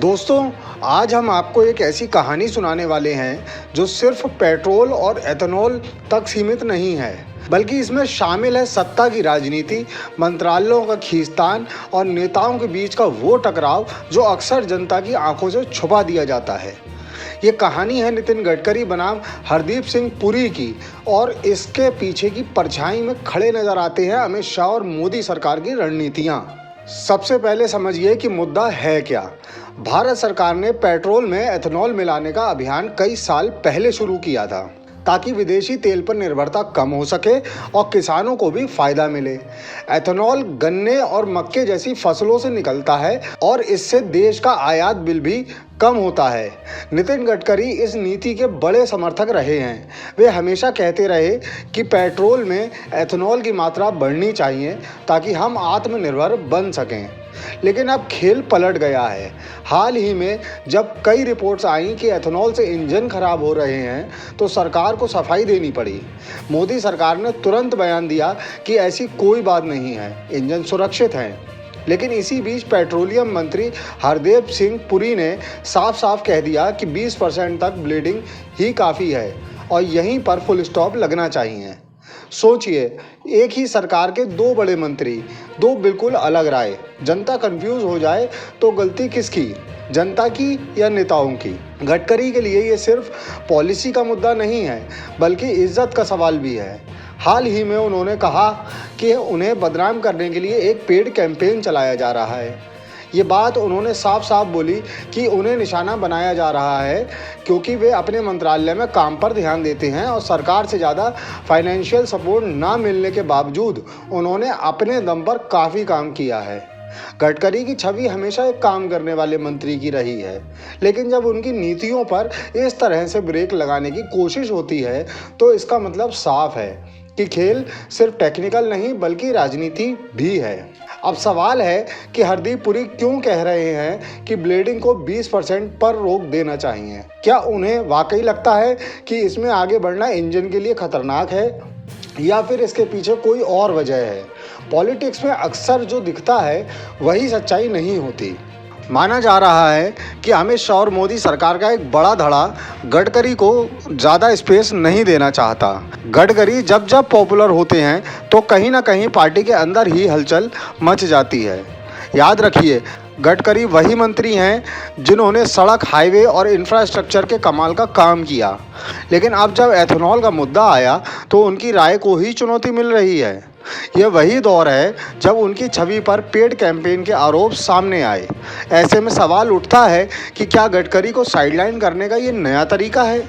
दोस्तों, आज हम आपको एक ऐसी कहानी सुनाने वाले हैं जो सिर्फ पेट्रोल और एथेनॉल तक सीमित नहीं है, बल्कि इसमें शामिल है सत्ता की राजनीति, मंत्रालयों का खींचतान और नेताओं के बीच का वो टकराव जो अक्सर जनता की आंखों से छुपा दिया जाता है। ये कहानी है नितिन गडकरी बनाम हरदीप सिंह पुरी की, और इसके पीछे की परछाई में खड़े नजर आते हैं अमित शाह और मोदी सरकार की रणनीतियाँ। सबसे पहले समझिए कि मुद्दा है क्या। भारत सरकार ने पेट्रोल में एथेनॉल मिलाने का अभियान कई साल पहले शुरू किया था, ताकि विदेशी तेल पर निर्भरता कम हो सके और किसानों को भी फायदा मिले। एथेनॉल गन्ने और मक्के जैसी फसलों से निकलता है और इससे देश का आयात बिल भी कम होता है। नितिन गडकरी इस नीति के बड़े समर्थक रहे हैं। वे हमेशा कहते रहे कि पेट्रोल में एथेनॉल की मात्रा बढ़नी चाहिए ताकि हम आत्मनिर्भर बन सकें। लेकिन अब खेल पलट गया है। हाल ही में जब कई रिपोर्ट्स आई कि एथेनॉल से इंजन खराब हो रहे हैं, तो सरकार को सफाई देनी पड़ी। मोदी सरकार ने तुरंत बयान दिया कि ऐसी कोई बात नहीं है, इंजन सुरक्षित हैं। लेकिन इसी बीच पेट्रोलियम मंत्री हरदीप सिंह पुरी ने साफ साफ कह दिया कि 20% तक ब्लेडिंग ही काफ़ी है और यहीं पर फुल स्टॉप लगना चाहिए। सोचिए, एक ही सरकार के दो बड़े मंत्री, दो बिल्कुल अलग राय। जनता कंफ्यूज हो जाए तो गलती किसकी, जनता की या नेताओं की? गडकरी के लिए ये सिर्फ पॉलिसी का मुद्दा नहीं है, बल्कि इज्जत का सवाल भी है। हाल ही में उन्होंने कहा कि उन्हें बदनाम करने के लिए एक पेड कैंपेन चलाया जा रहा है। ये बात उन्होंने साफ साफ बोली कि उन्हें निशाना बनाया जा रहा है क्योंकि वे अपने मंत्रालय में काम पर ध्यान देते हैं और सरकार से ज़्यादा फाइनेंशियल सपोर्ट ना मिलने के बावजूद उन्होंने अपने दम पर काफ़ी काम किया है। गडकरी की छवि हमेशा एक काम करने वाले मंत्री की रही है, लेकिन जब उनकी नीतियों पर इस तरह से ब्रेक लगाने की कोशिश होती है तो इसका मतलब साफ है कि खेल सिर्फ टेक्निकल नहीं बल्कि राजनीति भी है। अब सवाल है कि हरदीप पुरी क्यों कह रहे हैं कि ब्लेडिंग को 20% पर रोक देना चाहिए। क्या उन्हें वाकई लगता है कि इसमें आगे बढ़ना इंजन के लिए खतरनाक है, या फिर इसके पीछे कोई और वजह है? पॉलिटिक्स में अक्सर जो दिखता है वही सच्चाई नहीं होती। माना जा रहा है कि अमित शाह और मोदी सरकार का एक बड़ा धड़ा गडकरी को ज़्यादा स्पेस नहीं देना चाहता। गडकरी जब जब पॉपुलर होते हैं तो कहीं ना कहीं पार्टी के अंदर ही हलचल मच जाती है। याद रखिए, गडकरी वही मंत्री हैं जिन्होंने सड़क, हाईवे और इंफ्रास्ट्रक्चर के कमाल का काम किया, लेकिन अब जब एथेनॉल का मुद्दा आया तो उनकी राय को ही चुनौती मिल रही है। यह वही दौर है जब उनकी छवि पर पेड कैंपेन के आरोप सामने आए। ऐसे में सवाल उठता है कि क्या गडकरी को साइडलाइन करने का ये नया तरीका है,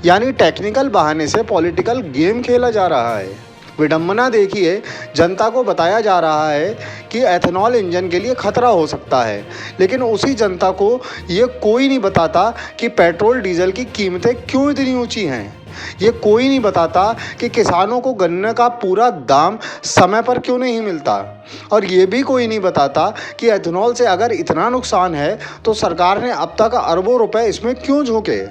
यानी टेक्निकल बहाने से पॉलिटिकल गेम खेला जा रहा है। विडंबना देखिए, जनता को बताया जा रहा है कि एथेनॉल इंजन के लिए खतरा हो सकता है, लेकिन उसी जनता को ये कोई नहीं बताता कि पेट्रोल डीजल की कीमतें क्यों इतनी ऊंची हैं। ये कोई नहीं बताता कि किसानों को गन्ने का पूरा दाम समय पर क्यों नहीं मिलता, और ये भी कोई नहीं बताता कि एथेनॉल से अगर इतना नुकसान है तो सरकार ने अब तक अरबों रुपए इसमें क्यों झोंके।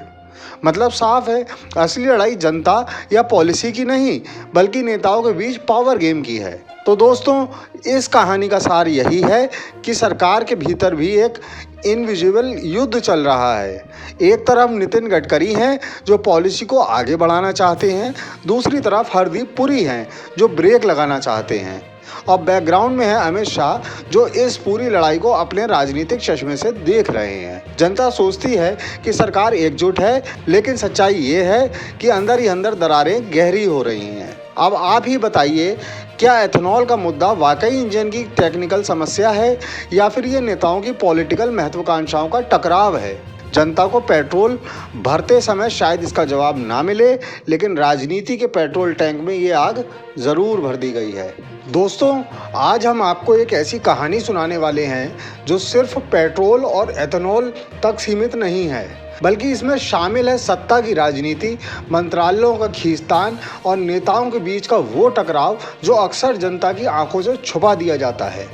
मतलब साफ है, असली लड़ाई जनता या पॉलिसी की नहीं बल्कि नेताओं के बीच पावर गेम की है। तो दोस्तों, इस कहानी का सार यही है कि सरकार के भीतर भी एक इनविजिबल युद्ध चल रहा है। एक तरफ नितिन गडकरी हैं जो पॉलिसी को आगे बढ़ाना चाहते हैं, दूसरी तरफ हरदीप पुरी हैं जो ब्रेक लगाना चाहते हैं, और बैकग्राउंड में है अमित शाह जो इस पूरी लड़ाई को अपने राजनीतिक चश्मे से देख रहे हैं। जनता सोचती है कि सरकार एकजुट है, लेकिन सच्चाई ये है कि अंदर ही अंदर दरारें गहरी हो रही हैं। अब आप ही बताइए, क्या एथेनॉल का मुद्दा वाकई इंजन की टेक्निकल समस्या है, या फिर ये नेताओं की पॉलिटिकल महत्वाकांक्षाओं का टकराव है? जनता को पेट्रोल भरते समय शायद इसका जवाब ना मिले, लेकिन राजनीति के पेट्रोल टैंक में ये आग ज़रूर भर दी गई है। दोस्तों, आज हम आपको एक ऐसी कहानी सुनाने वाले हैं जो सिर्फ पेट्रोल और एथेनॉल तक सीमित नहीं है, बल्कि इसमें शामिल है सत्ता की राजनीति, मंत्रालयों का खींचतान और नेताओं के बीच का वो टकराव जो अक्सर जनता की आंखों से छुपा दिया जाता है।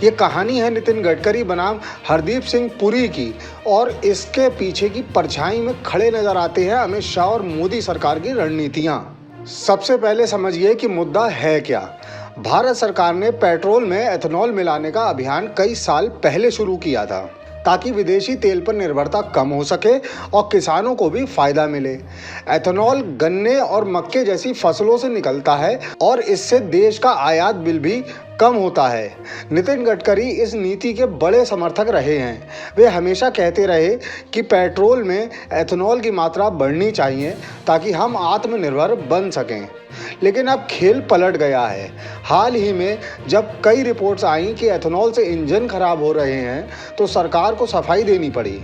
ये कहानी है नितिन गडकरी बनाम हरदीप सिंह पुरी की, और इसके पीछे की परछाई में खड़े नजर आते हैं अमित शाह और मोदी सरकार की रणनीतियाँ। सबसे पहले समझिए कि मुद्दा है क्या। भारत सरकार ने पेट्रोल में एथेनॉल मिलाने का अभियान कई साल पहले शुरू किया था, ताकि विदेशी तेल पर निर्भरता कम हो सके और किसानों को भी फायदा मिले। एथेनॉल गन्ने और मक्के जैसी फसलों से निकलता है और इससे देश का आयात बिल भी कम होता है। नितिन गडकरी इस नीति के बड़े समर्थक रहे हैं। वे हमेशा कहते रहे कि पेट्रोल में एथेनॉल की मात्रा बढ़नी चाहिए ताकि हम आत्मनिर्भर बन सकें। लेकिन अब खेल पलट गया है। हाल ही में जब कई रिपोर्ट्स आईं कि एथेनॉल से इंजन खराब हो रहे हैं तो सरकार को सफाई देनी पड़ी।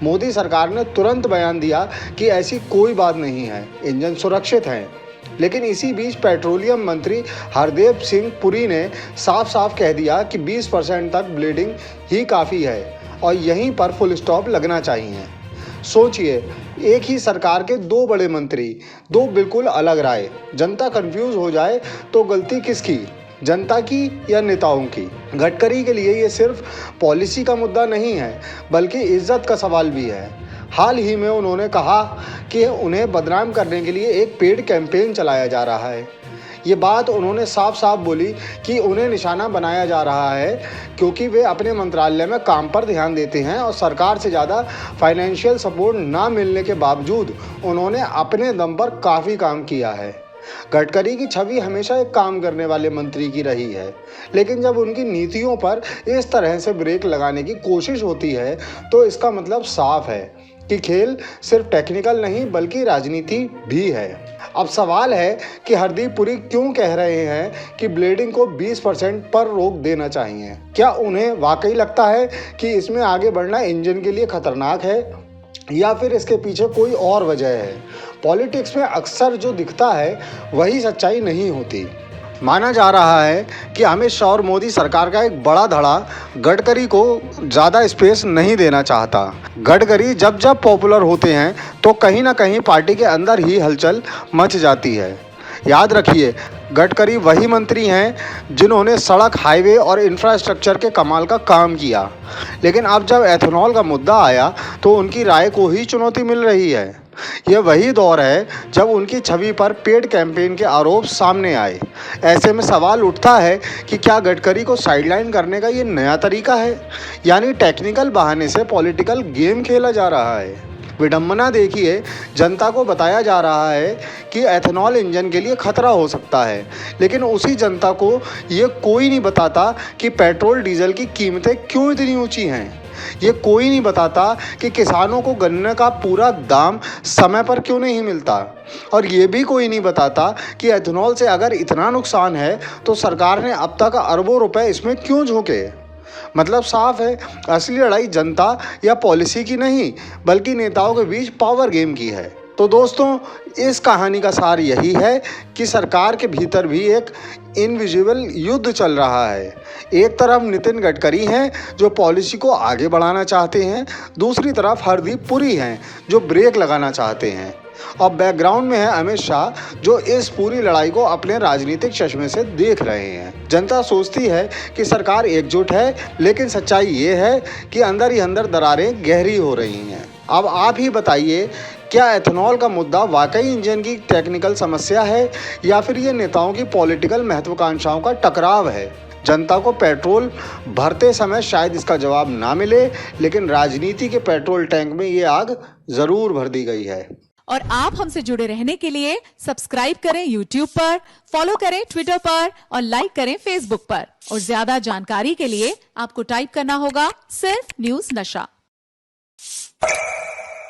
मोदी सरकार ने तुरंत बयान दिया कि ऐसी कोई बात नहीं है, इंजन सुरक्षित हैं। लेकिन इसी बीच पेट्रोलियम मंत्री हरदीप सिंह पुरी ने साफ साफ कह दिया कि 20% तक ब्लेडिंग ही काफ़ी है और यहीं पर फुल स्टॉप लगना चाहिए। सोचिए, एक ही सरकार के दो बड़े मंत्री, दो बिल्कुल अलग राय। जनता कंफ्यूज हो जाए तो गलती किसकी, जनता की या नेताओं की? गडकरी के लिए ये सिर्फ पॉलिसी का मुद्दा नहीं है बल्कि इज्जत का सवाल भी है। हाल ही में उन्होंने कहा कि उन्हें बदनाम करने के लिए एक पेड कैंपेन चलाया जा रहा है। ये बात उन्होंने साफ साफ बोली कि उन्हें निशाना बनाया जा रहा है क्योंकि वे अपने मंत्रालय में काम पर ध्यान देते हैं और सरकार से ज़्यादा फाइनेंशियल सपोर्ट ना मिलने के बावजूद उन्होंने अपने दम पर काफ़ी काम किया है। गडकरी की छवि हमेशा एक काम करने वाले मंत्री की रही है, लेकिन जब उनकी नीतियों पर इस तरह से ब्रेक लगाने की कोशिश होती है तो इसका मतलब साफ है कि खेल सिर्फ टेक्निकल नहीं बल्कि राजनीति भी है। अब सवाल है कि हरदीप पुरी क्यों कह रहे हैं कि ब्लेडिंग को 20% पर रोक देना चाहिए। क्या उन्हें वाकई लगता है कि इसमें आगे बढ़ना इंजन के लिए खतरनाक है या फिर इसके पीछे कोई और वजह है? पॉलिटिक्स में अक्सर जो दिखता है वही सच्चाई नहीं होती। माना जा रहा है कि अमित शाह और मोदी सरकार का एक बड़ा धड़ा गडकरी को ज़्यादा स्पेस नहीं देना चाहता। गडकरी जब जब पॉपुलर होते हैं तो कहीं ना कहीं पार्टी के अंदर ही हलचल मच जाती है। याद रखिए, गडकरी वही मंत्री हैं जिन्होंने सड़क, हाईवे और इंफ्रास्ट्रक्चर के कमाल का काम किया, लेकिन अब जब एथेनॉल का मुद्दा आया तो उनकी राय को ही चुनौती मिल रही है। यह वही दौर है जब उनकी छवि पर पेड कैंपेन के आरोप सामने आए। ऐसे में सवाल उठता है कि क्या गडकरी को साइडलाइन करने का ये नया तरीका है, यानी टेक्निकल बहाने से पॉलिटिकल गेम खेला जा रहा है। विडंबना देखिए, जनता को बताया जा रहा है कि एथेनॉल इंजन के लिए खतरा हो सकता है, लेकिन उसी जनता को ये कोई नहीं बताता कि पेट्रोल डीजल की कीमतें क्यों इतनी ऊंची हैं। ये कोई नहीं बताता कि किसानों को गन्ने का पूरा दाम समय पर क्यों नहीं मिलता, और ये भी कोई नहीं बताता कि एथेनॉल से अगर इतना नुकसान है तो सरकार ने अब तक अरबों रुपए इसमें क्यों झोंके। मतलब साफ है, असली लड़ाई जनता या पॉलिसी की नहीं बल्कि नेताओं के बीच पावर गेम की है। तो दोस्तों, इस कहानी का सार यही है कि सरकार के भीतर भी एक इनविजिबल युद्ध चल रहा है। एक तरफ नितिन गडकरी हैं जो पॉलिसी को आगे बढ़ाना चाहते हैं, दूसरी तरफ हरदीप पुरी हैं जो ब्रेक लगाना चाहते हैं, और बैकग्राउंड में है अमित शाह जो इस पूरी लड़ाई को अपने राजनीतिक चश्मे से देख रहे हैं। जनता सोचती है कि सरकार एकजुट है, लेकिन सच्चाई ये है कि अंदर ही अंदर दरारें गहरी हो रही हैं। अब आप ही बताइए, क्या एथेनॉल का मुद्दा वाकई इंजन की टेक्निकल समस्या है या फिर ये नेताओं की पॉलिटिकल महत्वाकांक्षाओं का टकराव है? जनता को पेट्रोल भरते समय शायद इसका जवाब ना मिले, लेकिन राजनीति के पेट्रोल टैंक में ये आग जरूर भर दी गई है। और आप हमसे जुड़े रहने के लिए सब्सक्राइब करें YouTube पर, फॉलो करें Twitter पर और लाइक करें Facebook पर। और ज्यादा जानकारी के लिए आपको टाइप करना होगा सिर्फ न्यूज़ नशा।